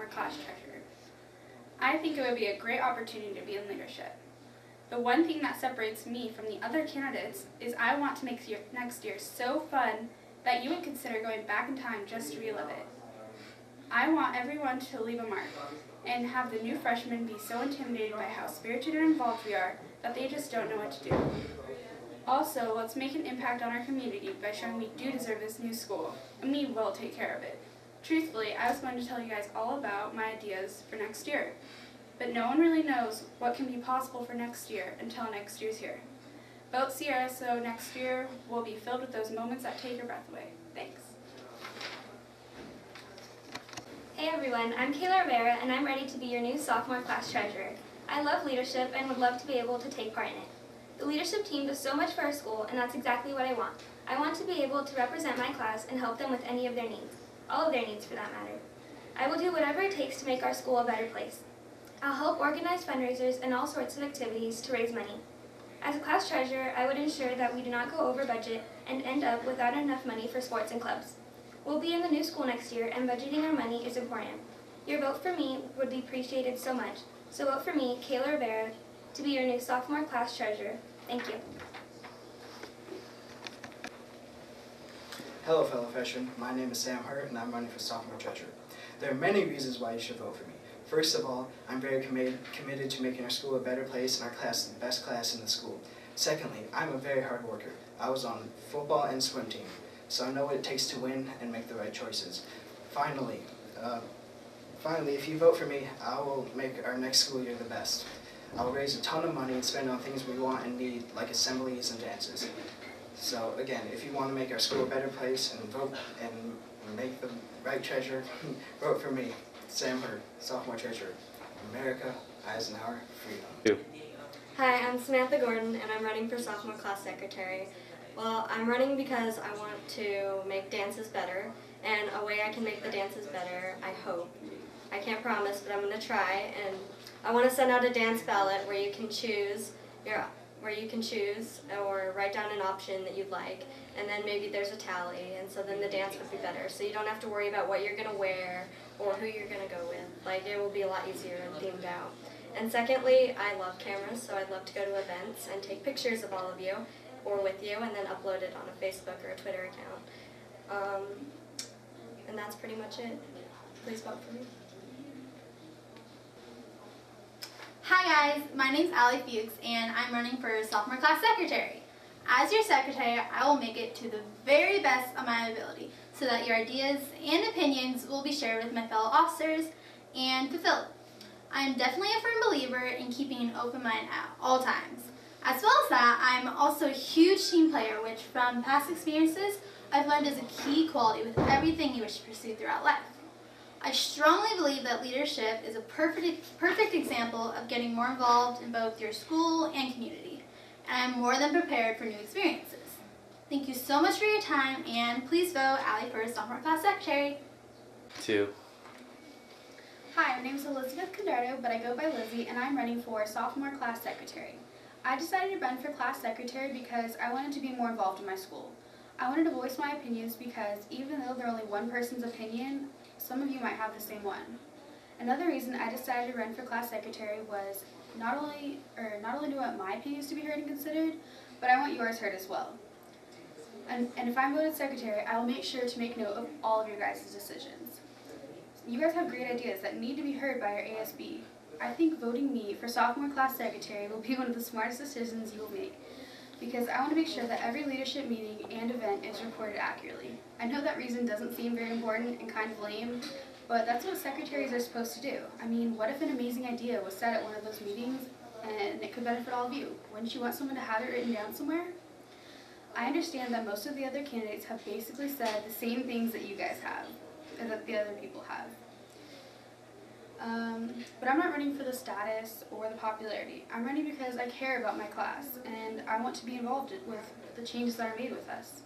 sophomore class treasurer. I think it would be a great opportunity to be in leadership. The one thing that separates me from the other candidates is I want to make next year so fun that you would consider going back in time just to relive it. I want everyone to leave a mark and have the new freshmen be so intimidated by how spirited and involved we are that they just don't know what to do. Also, let's make an impact on our community by showing we do deserve this new school, and we will take care of it. Truthfully, I was going to tell you guys all about my ideas for next year, but no one really knows what can be possible for next year until next year's here. Vote Sierra so next year will be filled with those moments that take your breath away. Thanks. Hey everyone, I'm Kayla Rivera and I'm ready to be your new sophomore class treasurer. I love leadership and would love to be able to take part in it. The leadership team does so much for our school and that's exactly what I want. I want to be able to represent my class and help them with any of their needs. All of their needs for that matter. I will do whatever it takes to make our school a better place. I'll help organize fundraisers and all sorts of activities to raise money. As a class treasurer, I would ensure that we do not go over budget and end up without enough money for sports and clubs. We'll be in the new school next year and budgeting our money is important. Your vote for me would be appreciated so much. So vote for me, Kayla Rivera, to be your new sophomore class treasurer. Thank you. Hello fellow freshmen, my name is Sam Hurt and I'm running for sophomore treasurer. There are many reasons why you should vote for me. First of all, I'm very committed to making our school a better place and our class the best class in the school. Secondly, I'm a very hard worker. I was on football and swim team, so I know what it takes to win and make the right choices. Finally, if you vote for me, I will make our next school year the best. I will raise a ton of money and spend on things we want and need, like assemblies and dances. So again, if you want to make our school a better place and vote and make the right treasurer, vote for me, Sam Hurt, sophomore treasurer. America, Eisenhower, freedom. Hi, I'm Samantha Gordon and I'm running for sophomore class secretary. Well, I'm running because I want to make dances better, and a way I can make the dances better, I hope. I can't promise, but I'm going to try, and I want to send out a dance ballot where you can choose or write down an option that you'd like, and then maybe there's a tally, and so then the dance would be better. So you don't have to worry about what you're going to wear or who you're going to go with. Like, it will be a lot easier and themed out. And secondly, I love cameras, so I'd love to go to events and take pictures of all of you or with you and then upload it on a Facebook or a Twitter account. And that's pretty much it. Please vote for me. Hi guys, my name's Allie Fuchs and I'm running for sophomore class secretary. As your secretary, I will make it to the very best of my ability so that your ideas and opinions will be shared with my fellow officers and fulfilled. I am definitely a firm believer in keeping an open mind at all times. As well as that, I'm also a huge team player, which from past experiences, I've learned is a key quality with everything you wish to pursue throughout life. I strongly believe that leadership is a perfect example of getting more involved in both your school and community, and I'm more than prepared for new experiences. Thank you so much for your time, and please vote Allie for sophomore class secretary. 2. Hi, my name is Elizabeth Condardo, but I go by Lizzie, and I'm running for sophomore class secretary. I decided to run for class secretary because I wanted to be more involved in my school. I wanted to voice my opinions because even though they're only one person's opinion, some of you might have the same one. Another reason I decided to run for class secretary was not only do I want my opinions to be heard and considered, but I want yours heard as well. And if I'm voted secretary, I will make sure to make note of all of your guys' decisions. You guys have great ideas that need to be heard by our ASB. I think voting me for sophomore class secretary will be one of the smartest decisions you will make, because I want to make sure that every leadership meeting and event is reported accurately. I know that reason doesn't seem very important and kind of lame, but that's what secretaries are supposed to do. I mean, what if an amazing idea was said at one of those meetings and it could benefit all of you? Wouldn't you want someone to have it written down somewhere? I understand that most of the other candidates have basically said the same things that you guys have, or that the other people have. But I'm not running for the status or the popularity. I'm running because I care about my class, and I want to be involved with the changes that are made with us.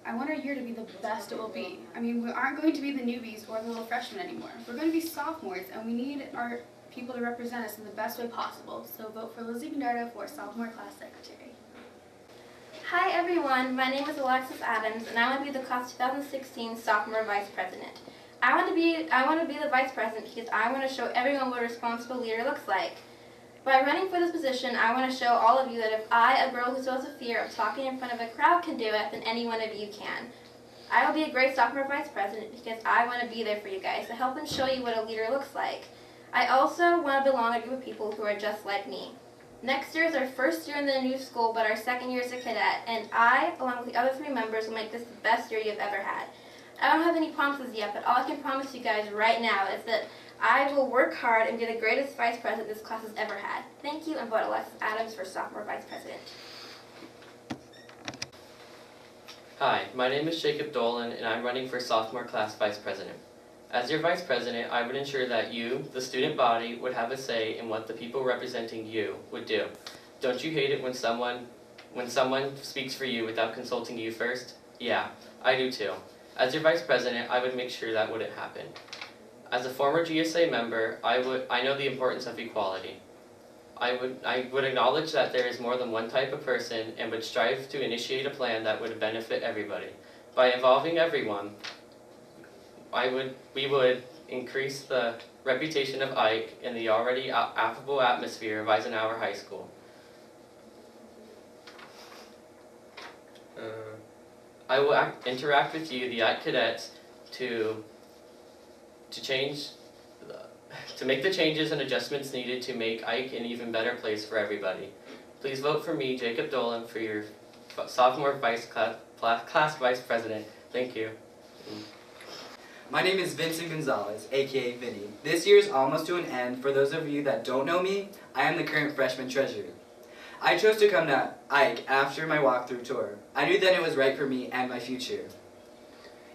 I want our year to be the best it will be. I mean, we aren't going to be the newbies or the little freshmen anymore. We're going to be sophomores, and we need our people to represent us in the best way possible. So vote for Lizzie Condardo for sophomore class secretary. Hi everyone, my name is Alexis Adams and I will be the class 2016 sophomore vice president. I want to be the vice president because I want to show everyone what a responsible leader looks like. By running for this position, I want to show all of you that if I, a girl who still has a fear of talking in front of a crowd, can do it, then any one of you can. I will be a great sophomore vice president because I want to be there for you guys to help and show you what a leader looks like. I also want to belong to a group of people who are just like me. Next year is our first year in the new school, but our second year as a cadet, and I, along with the other 3 members, will make this the best year you've ever had. I don't have any promises yet, but all I can promise you guys right now is that I will work hard and be the greatest vice president this class has ever had. Thank you, and vote Alexis Adams for sophomore vice president. Hi, my name is Jacob Dolan, and I'm running for sophomore class vice president. As your vice president, I would ensure that you, the student body, would have a say in what the people representing you would do. Don't you hate it when someone speaks for you without consulting you first? Yeah, I do too. As your vice president, I would make sure that wouldn't happen. As a former GSA member, I know the importance of equality. I would acknowledge that there is more than one type of person and would strive to initiate a plan that would benefit everybody. By involving everyone, we would increase the reputation of Ike in the already affable atmosphere of Eisenhower High School. I will interact with you, the Ike cadets, to make the changes and adjustments needed to make Ike an even better place for everybody. Please vote for me, Jacob Dolan, for your sophomore class vice president. Thank you. My name is Vincent Gonzalez, aka Vinny. This year is almost to an end. For those of you that don't know me, I am the current freshman treasurer. I chose to come to Ike after my walkthrough tour. I knew that it was right for me and my future.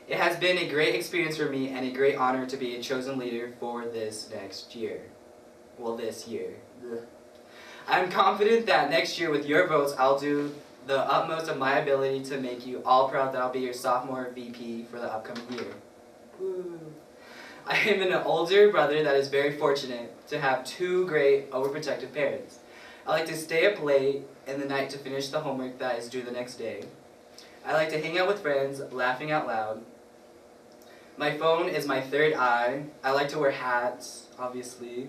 It has been a great experience for me and a great honor to be a chosen leader for this next year. Well, this year. I'm confident that next year with your votes, I'll do the utmost of my ability to make you all proud that I'll be your sophomore VP for the upcoming year. Woo. I am an older brother that is very fortunate to have 2 great overprotective parents. I like to stay up late in the night to finish the homework that is due the next day. I like to hang out with friends, laughing out loud. My phone is my third eye. I like to wear hats, obviously.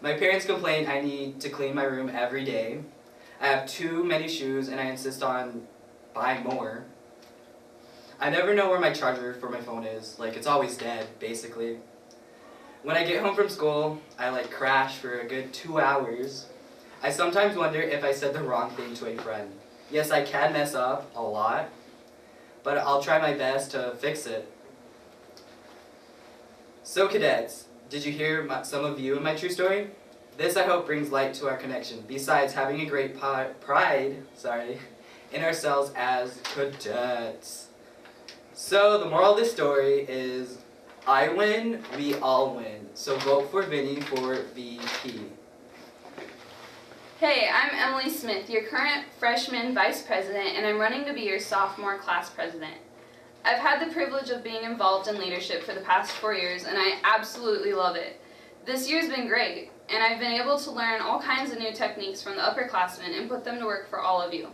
My parents complain I need to clean my room every day. I have too many shoes and I insist on buying more. I never know where my charger for my phone is. Like, it's always dead, basically. When I get home from school, I crash for a good 2 hours. I sometimes wonder if I said the wrong thing to a friend. Yes, I can mess up a lot, but I'll try my best to fix it. So cadets, did you hear some of you in my true story? This I hope brings light to our connection, besides having a great pride in ourselves as cadets. So the moral of this story is, I win, we all win. So vote for Vinny for VP. Hey, I'm Emily Smith, your current freshman vice president, and I'm running to be your sophomore class president. I've had the privilege of being involved in leadership for the past 4 years, and I absolutely love it. This year's been great, and I've been able to learn all kinds of new techniques from the upperclassmen and put them to work for all of you.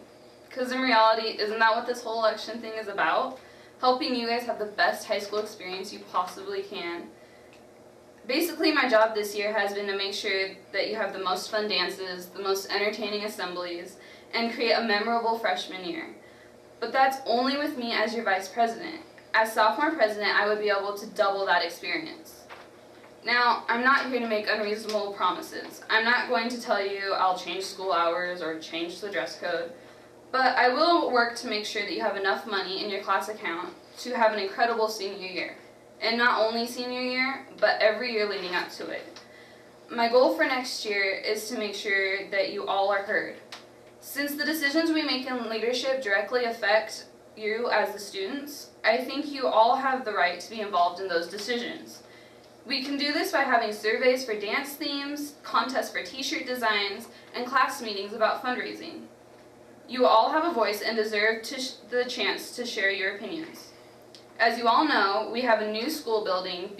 Because in reality, isn't that what this whole election thing is about? Helping you guys have the best high school experience you possibly can. Basically, my job this year has been to make sure that you have the most fun dances, the most entertaining assemblies, and create a memorable freshman year. But that's only with me as your vice president. As sophomore president, I would be able to double that experience. Now, I'm not here to make unreasonable promises. I'm not going to tell you I'll change school hours or change the dress code, but I will work to make sure that you have enough money in your class account to have an incredible senior year. And not only senior year, but every year leading up to it. My goal for next year is to make sure that you all are heard. Since the decisions we make in leadership directly affect you as the students, I think you all have the right to be involved in those decisions. We can do this by having surveys for dance themes, contests for t-shirt designs, and class meetings about fundraising. You all have a voice and deserve the chance to share your opinions. As you all know, we have a new school building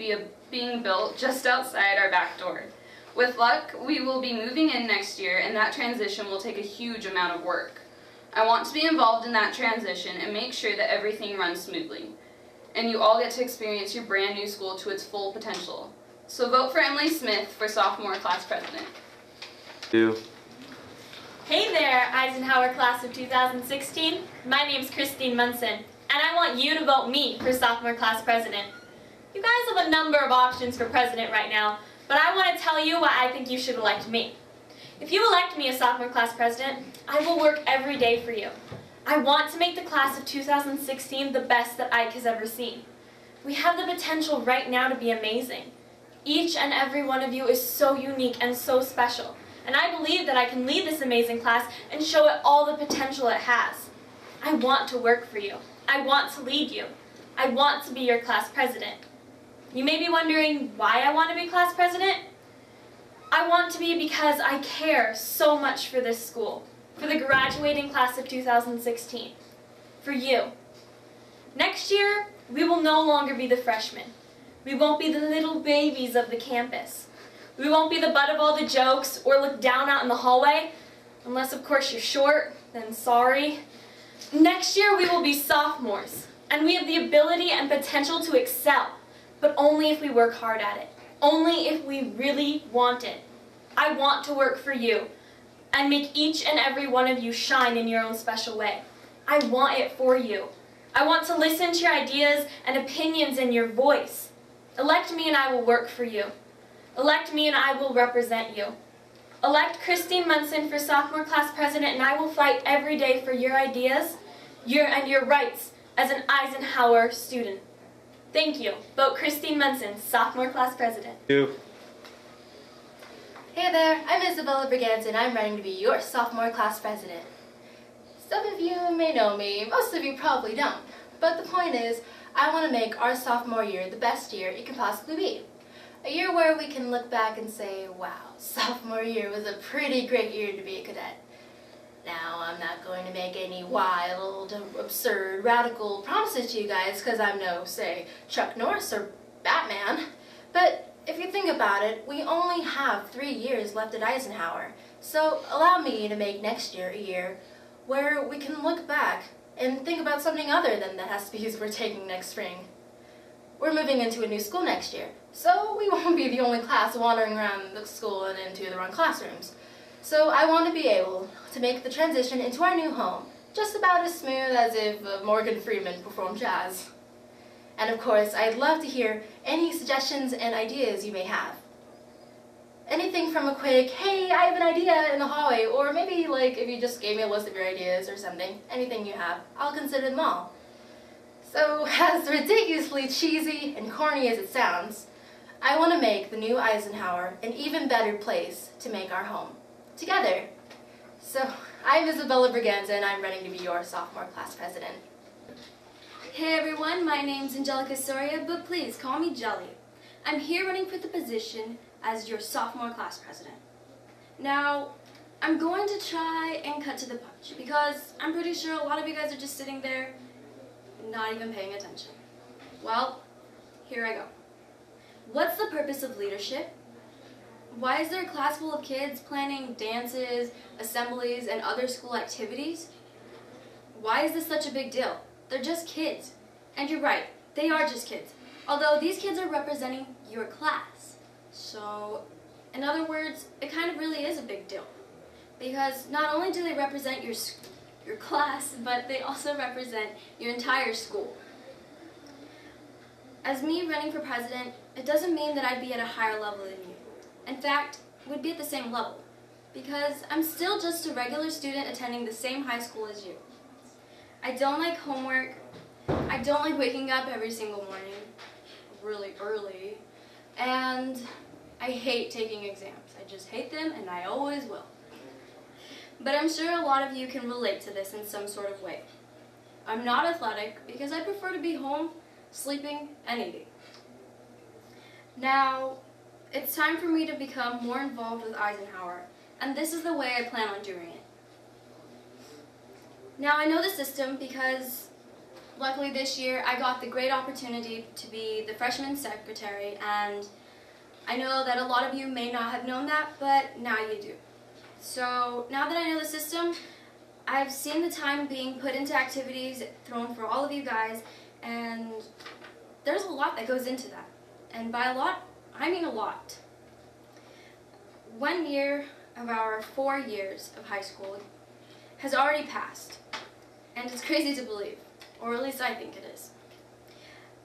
being built just outside our back door. With luck, we will be moving in next year, and that transition will take a huge amount of work. I want to be involved in that transition and make sure that everything runs smoothly. and you all get to experience your brand new school to its full potential. So vote for Emily Smith for sophomore class president. Hey there, Eisenhower class of 2016. My name's Christine Munson, and I want you to vote me for sophomore class president. You guys have a number of options for president right now, but I want to tell you why I think you should elect me. If you elect me as sophomore class president, I will work every day for you. I want to make the class of 2016 the best that Ike has ever seen. We have the potential right now to be amazing. Each and every one of you is so unique and so special, and I believe that I can lead this amazing class and show it all the potential it has. I want to work for you. I want to lead you. I want to be your class president. You may be wondering why I want to be class president. I want to be because I care so much for this school, for the graduating class of 2016, for you. Next year, we will no longer be the freshmen. We won't be the little babies of the campus. We won't be the butt of all the jokes or looked down out in the hallway, unless of course you're short, then sorry. Next year, we will be sophomores, and we have the ability and potential to excel, but only if we work hard at it. Only if we really want it. I want to work for you and make each and every one of you shine in your own special way. I want it for you. I want to listen to your ideas and opinions and your voice. Elect me and I will work for you. Elect me and I will represent you. Elect Christine Munson for sophomore class president and I will fight every day for your ideas and your rights as an Eisenhower student. Thank you. Vote Christine Munson, sophomore class president. Hey there, I'm Isabella Briganza, I'm running to be your sophomore class president. Some of you may know me, most of you probably don't. But the point is, I want to make our sophomore year the best year it can possibly be. A year where we can look back and say, wow, sophomore year was a pretty great year to be a cadet. Now, I'm not going to make any wild, absurd, radical promises to you guys because I'm no, say, Chuck Norris or Batman. But if you think about it, we only have 3 years left at Eisenhower. So allow me to make next year a year where we can look back and think about something other than the HESPs we're taking next spring. We're moving into a new school next year, so we won't be the only class wandering around the school and into the wrong classrooms. So I want to be able to make the transition into our new home just about as smooth as if Morgan Freeman performed jazz. And of course, I'd love to hear any suggestions and ideas you may have. Anything from a quick, hey, I have an idea in the hallway, or maybe like if you just gave me a list of your ideas or something, anything you have, I'll consider them all. So, as ridiculously cheesy and corny as it sounds, I want to make the new Eisenhower an even better place to make our home. Together. So, I'm Isabella Briganza and I'm running to be your sophomore class president. Hey everyone, my name's Angelica Soria, but please call me Jelly. I'm here running for the position as your sophomore class president. Now, I'm going to try and cut to the punch because I'm pretty sure a lot of you guys are just sitting there not even paying attention. Well, here I go. What's the purpose of leadership? Why is there a class full of kids planning dances, assemblies, and other school activities? Why is this such a big deal? They're just kids. And you're right, they are just kids. Although these kids are representing your class. So, in other words, it kind of really is a big deal. Because not only do they represent your class, but they also represent your entire school. As me running for president, it doesn't mean that I'd be at a higher level than you. In fact, we'd be at the same level. Because I'm still just a regular student attending the same high school as you. I don't like homework. I don't like waking up every single morning really early. And I hate taking exams. I just hate them and I always will. But I'm sure a lot of you can relate to this in some sort of way. I'm not athletic because I prefer to be home, sleeping, and eating. Now, it's time for me to become more involved with Eisenhower, and this is the way I plan on doing it. Now, I know the system because luckily this year I got the great opportunity to be the freshman secretary, and I know that a lot of you may not have known that, but now you do. So now that I know the system, I've seen the time being put into activities thrown for all of you guys, and there's a lot that goes into that. And by a lot, I mean a lot. 1 year of our 4 years of high school has already passed. And it's crazy to believe, or at least I think it is.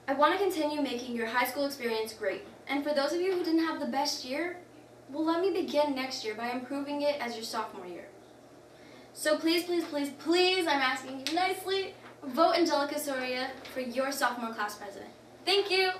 I want to continue making your high school experience great. And for those of you who didn't have the best year, well, let me begin next year by improving it as your sophomore year. So please, please, please, please, I'm asking you nicely, vote Angelica Soria for your sophomore class president. Thank you.